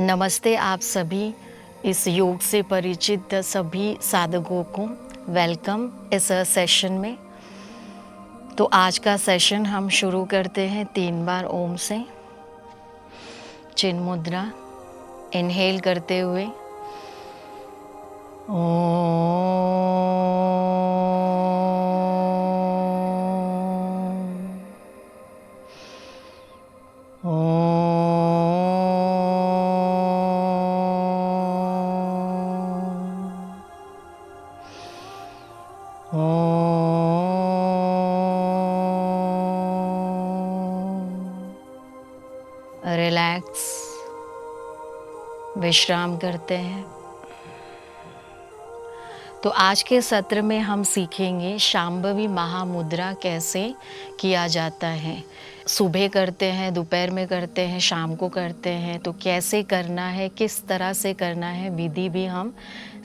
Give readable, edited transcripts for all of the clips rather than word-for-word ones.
नमस्ते आप सभी इस योग से परिचित सभी साधकों को वेलकम इस सेशन में। तो आज का सेशन हम शुरू करते हैं 3 बार ओम से। चिन्ह मुद्रा इनहेल करते हुए रिलैक्स विश्राम करते हैं। तो आज के सत्र में हम सीखेंगे शांभवी महामुद्रा कैसे किया जाता है। सुबह करते हैं, दोपहर में करते हैं, शाम को करते हैं, तो कैसे करना है, किस तरह से करना है, विधि भी हम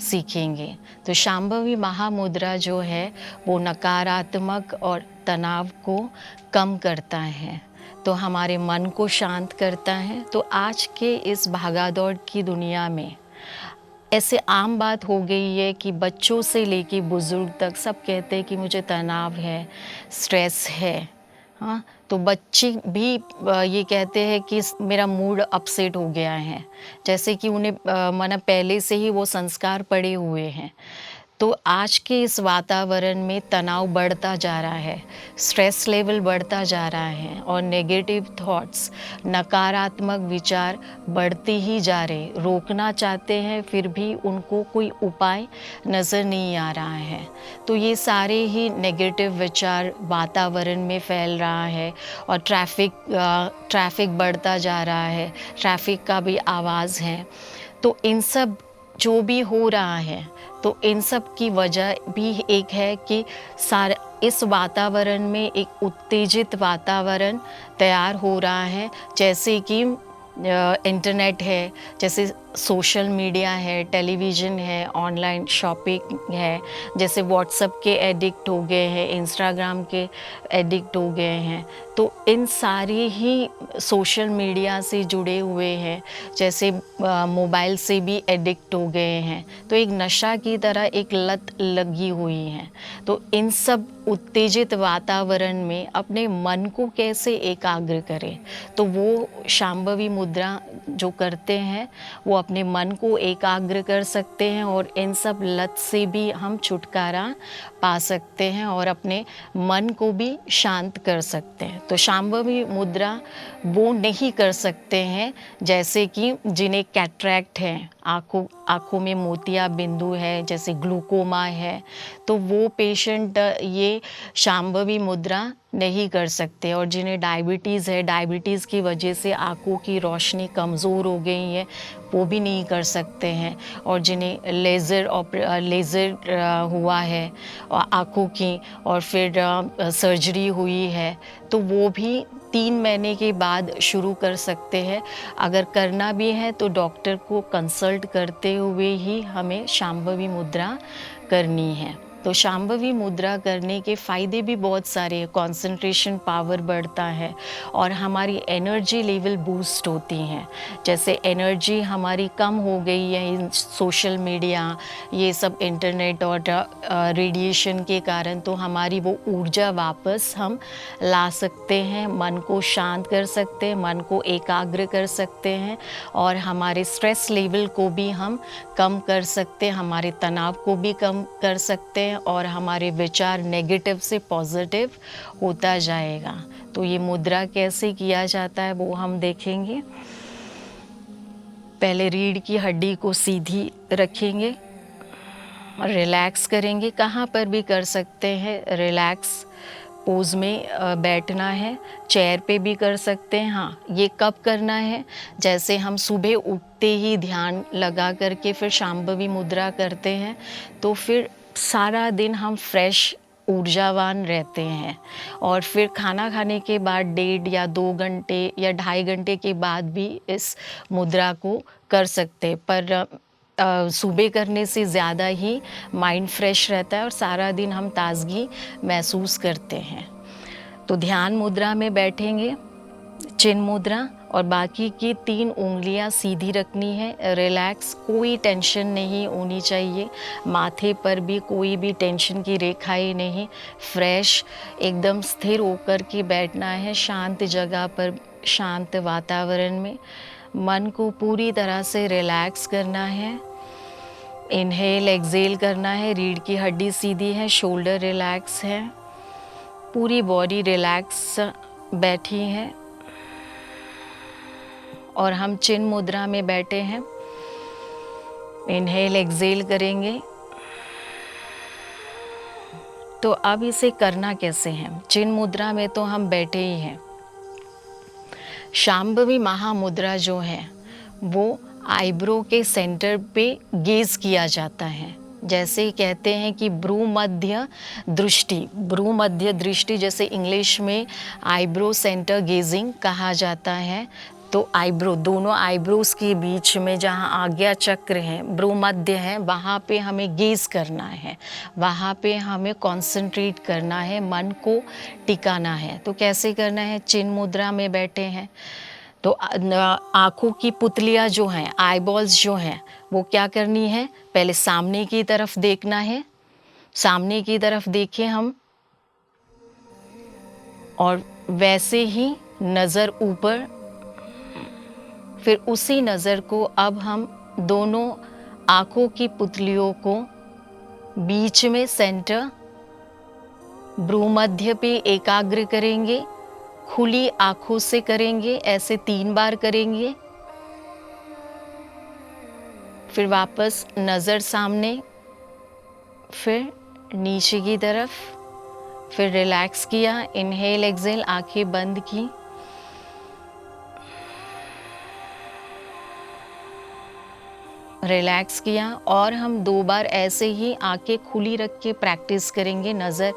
सीखेंगे। तो शांभवी महामुद्रा जो है वो नकारात्मक और तनाव को कम करता है, तो हमारे मन को शांत करता है। तो आज के इस भागादौड़ की दुनिया में ऐसे आम बात हो गई है कि बच्चों से लेके बुज़ुर्ग तक सब कहते हैं कि मुझे तनाव है, स्ट्रेस है। हाँ, तो बच्चे भी ये कहते हैं कि मेरा मूड अपसेट हो गया है, जैसे कि उन्हें माना पहले से ही वो संस्कार पड़े हुए हैं। तो आज के इस वातावरण में तनाव बढ़ता जा रहा है, स्ट्रेस लेवल बढ़ता जा रहा है और नेगेटिव थॉट्स, नकारात्मक विचार बढ़ते ही जा रहे। रोकना चाहते हैं फिर भी उनको कोई उपाय नज़र नहीं आ रहा है। तो ये सारे ही नेगेटिव विचार वातावरण में फैल रहा है और ट्रैफिक बढ़ता जा रहा है, ट्रैफिक का भी आवाज़ है। तो इन सब जो भी हो रहा है, तो इन सब की वजह भी एक है कि इस वातावरण में एक उत्तेजित वातावरण तैयार हो रहा है। जैसे कि इंटरनेट है, जैसे सोशल मीडिया है, टेलीविज़न है, ऑनलाइन शॉपिंग है, जैसे व्हाट्सएप के एडिक्ट हो गए हैं, इंस्टाग्राम के एडिक्ट हो गए हैं। तो इन सारे ही सोशल मीडिया से जुड़े हुए हैं, जैसे मोबाइल से भी एडिक्ट हो गए हैं। तो एक नशा की तरह एक लत लगी हुई है। तो इन सब उत्तेजित वातावरण में अपने मन को कैसे एकाग्र करें, तो वो शांभवी मुद्रा जो करते हैं वो अपने मन को एकाग्र कर सकते हैं और इन सब लत से भी हम छुटकारा पा सकते हैं और अपने मन को भी शांत कर सकते हैं। तो शांभवी मुद्रा वो नहीं कर सकते हैं जैसे कि जिन्हें कैटरैक्ट है, आँखों में मोतिया बिंदु है, जैसे ग्लूकोमा है, तो वो पेशेंट ये शांभवी मुद्रा नहीं कर सकते। और जिन्हें डायबिटीज़ है, डायबिटीज़ की वजह से आँखों की रोशनी कमज़ोर हो गई है, वो भी नहीं कर सकते हैं। और जिन्हें लेज़र हुआ है आँखों की और फिर सर्जरी हुई है, तो वो भी 3 महीने के बाद शुरू कर सकते हैं। अगर करना भी है तो डॉक्टर को कंसल्ट करते हुए ही हमें शांभवी मुद्रा करनी है। तो शांभवी मुद्रा करने के फ़ायदे भी बहुत सारे हैं। कॉन्सेंट्रेशन पावर बढ़ता है और हमारी एनर्जी लेवल बूस्ट होती हैं। जैसे एनर्जी हमारी कम हो गई है इन सोशल मीडिया, ये सब इंटरनेट और रेडिएशन के कारण, तो हमारी वो ऊर्जा वापस हम ला सकते हैं, मन को शांत कर सकते हैं, मन को एकाग्र कर सकते हैं और हमारे स्ट्रेस लेवल को भी हम कम कर सकते हैं, हमारे तनाव को भी कम कर सकते हैं और हमारे विचार नेगेटिव से पॉजिटिव होता जाएगा। तो ये मुद्रा कैसे किया जाता है वो हम देखेंगे। पहले रीढ़ की हड्डी को सीधी रखेंगे और रिलैक्स करेंगे। कहाँ पर भी कर सकते हैं, रिलैक्स पोज में बैठना है, चेयर पे भी कर सकते हैं। हाँ, ये कब करना है, जैसे हम सुबह उठते ही ध्यान लगा करके फिर शांभवी मुद्रा करते हैं, तो फिर सारा दिन हम फ्रेश ऊर्जावान रहते हैं। और फिर खाना खाने के बाद 1.5 या 2 घंटे या 2.5 घंटे के बाद भी इस मुद्रा को कर सकते हैं, पर सुबह करने से ज़्यादा ही माइंड फ्रेश रहता है और सारा दिन हम ताज़गी महसूस करते हैं। तो ध्यान मुद्रा में बैठेंगे चिन मुद्रा, और बाकी की 3 उंगलियां सीधी रखनी है। रिलैक्स, कोई टेंशन नहीं होनी चाहिए, माथे पर भी कोई भी टेंशन की रेखाएं नहीं। फ्रेश, एकदम स्थिर होकर के बैठना है, शांत जगह पर, शांत वातावरण में। मन को पूरी तरह से रिलैक्स करना है। इनहेल एक्सेल करना है। रीढ़ की हड्डी सीधी है, शोल्डर रिलैक्स है, पूरी बॉडी रिलैक्स बैठी है, और हम चिन मुद्रा में बैठे हैं। इनहेल एक्सेल करेंगे। तो अब इसे करना कैसे है? चिन मुद्रा में तो हम बैठे ही हैं। शांभवी महामुद्रा जो है वो आईब्रो के सेंटर पे गेज किया जाता है। जैसे कहते हैं कि भ्रूमध्य दृष्टि, भ्रूमध्य दृष्टि जैसे इंग्लिश में आईब्रो सेंटर गेजिंग कहा जाता है। तो आईब्रो, दोनों आईब्रोज के बीच में जहाँ आज्ञा चक्र है, भ्रूमध्य है, वहाँ पे हमें गेज करना है, वहाँ पे हमें कंसंट्रेट करना है, मन को टिकाना है। तो कैसे करना है? चिन मुद्रा में बैठे हैं तो आँखों की पुतलियाँ जो हैं, आईबॉल्स जो हैं, वो क्या करनी है? पहले सामने की तरफ देखना है। सामने की तरफ देखें हम, और वैसे ही नज़र ऊपर। फिर उसी नज़र को अब हम दोनों आँखों की पुतलियों को बीच में सेंटर भ्रूमध्य पे एकाग्र करेंगे। खुली आँखों से करेंगे, ऐसे 3 बार करेंगे। फिर वापस नज़र सामने, फिर नीचे की तरफ, फिर रिलैक्स किया। इनहेल एक्सेल, आंखें बंद की। रिलैक्स किया, और हम 2 बार ऐसे ही आंखें खुली रख के प्रैक्टिस करेंगे। नज़र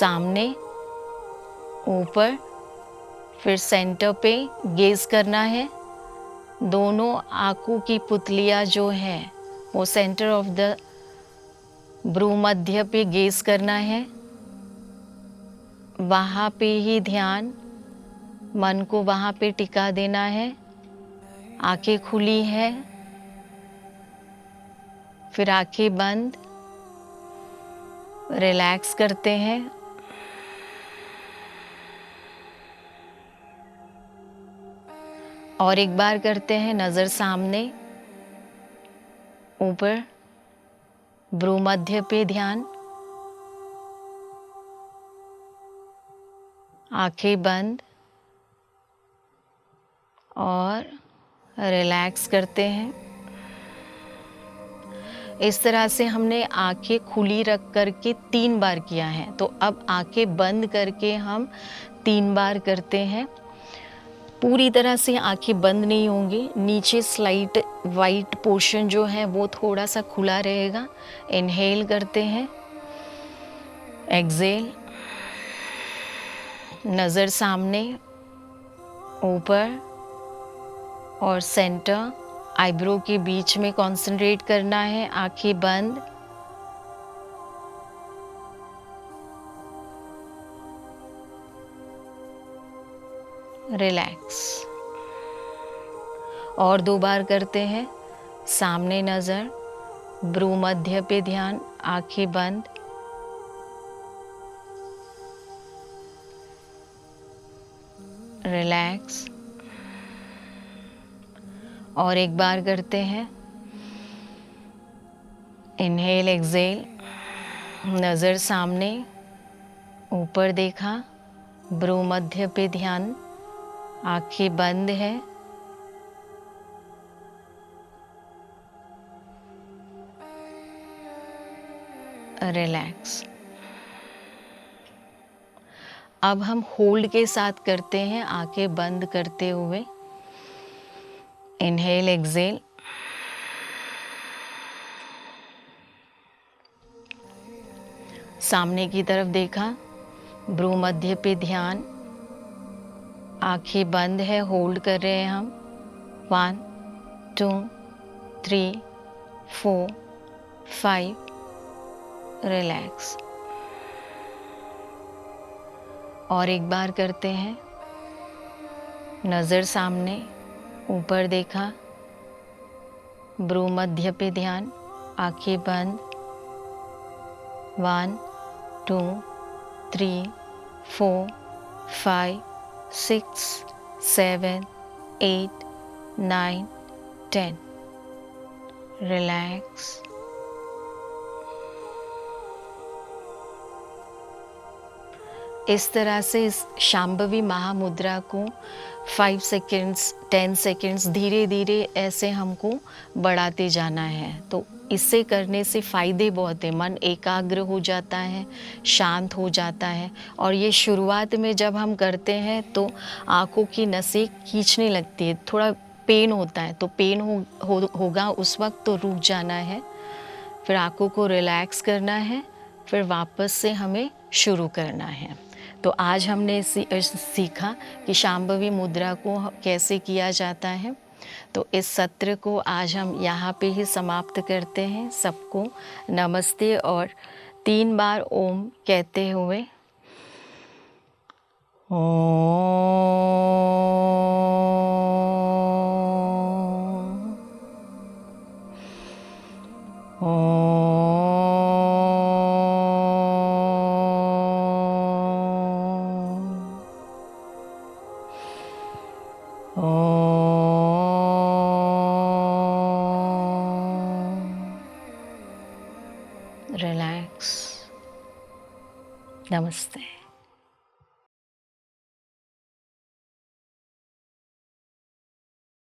सामने, ऊपर, फिर सेंटर पे गेज करना है। दोनों आंखों की पुतलियाँ जो हैं वो सेंटर ऑफ द भ्रूमध्य पे गेज करना है। वहाँ पे ही ध्यान, मन को वहाँ पे टिका देना है। आंखें खुली है, फिर आंखें बंद, रिलैक्स करते हैं। और एक बार करते हैं। नज़र सामने, ऊपर, भ्रूमध्य पे ध्यान, आंखें बंद, और रिलैक्स करते हैं। इस तरह से हमने आंखें खुली रख करके 3 बार किया है। तो अब आंखें बंद करके हम 3 बार करते हैं। पूरी तरह से आंखें बंद नहीं होंगी, नीचे स्लाइट वाइट पोर्शन जो है वो थोड़ा सा खुला रहेगा। इनहेल करते हैं, एक्सेल, नज़र सामने, ऊपर और सेंटर, आईब्रो के बीच में कंसंट्रेट करना है। आंखें बंद, रिलैक्स। और 2 बार करते हैं। सामने नज़र, भ्रूमध्य पे ध्यान, आंखें बंद, रिलैक्स। और एक बार करते हैं। इनहेल एक्सेल, नज़र सामने, ऊपर देखा, भ्रूमध्य पे ध्यान, आंखें बंद है, रिलैक्स। अब हम होल्ड के साथ करते हैं, आंखें बंद करते हुए। इनहेल एक्सेल, सामने की तरफ देखा, भ्रूमध्य पे ध्यान, आंखें बंद है, होल्ड कर रहे हैं हम। 1 2 3 4 5, रिलैक्स। और एक बार करते हैं। नज़र सामने, ऊपर देखा, भ्रू मध्य पे ध्यान, आंखें बंद। 1 2 3 4 5 6 7 8 9 10। रिलैक्स। इस तरह से इस शांभवी महामुद्रा को 5 सेकेंड्स 10 सेकेंड्स धीरे धीरे ऐसे हमको बढ़ाते जाना है। तो इससे करने से फ़ायदे बहुत हैं। मन एकाग्र हो जाता है, शांत हो जाता है। और ये शुरुआत में जब हम करते हैं तो आँखों की नसें खींचने लगती है, थोड़ा पेन होता है। तो पेन होगा उस वक्त तो रुक जाना है, फिर आँखों को रिलैक्स करना है, फिर वापस से हमें शुरू करना है। तो आज हमने सीखा कि शांभवी मुद्रा को कैसे किया जाता है। तो इस सत्र को आज हम यहाँ पे ही समाप्त करते हैं। सबको नमस्ते और 3 बार ओम कहते हुए रिलैक्स। नमस्ते।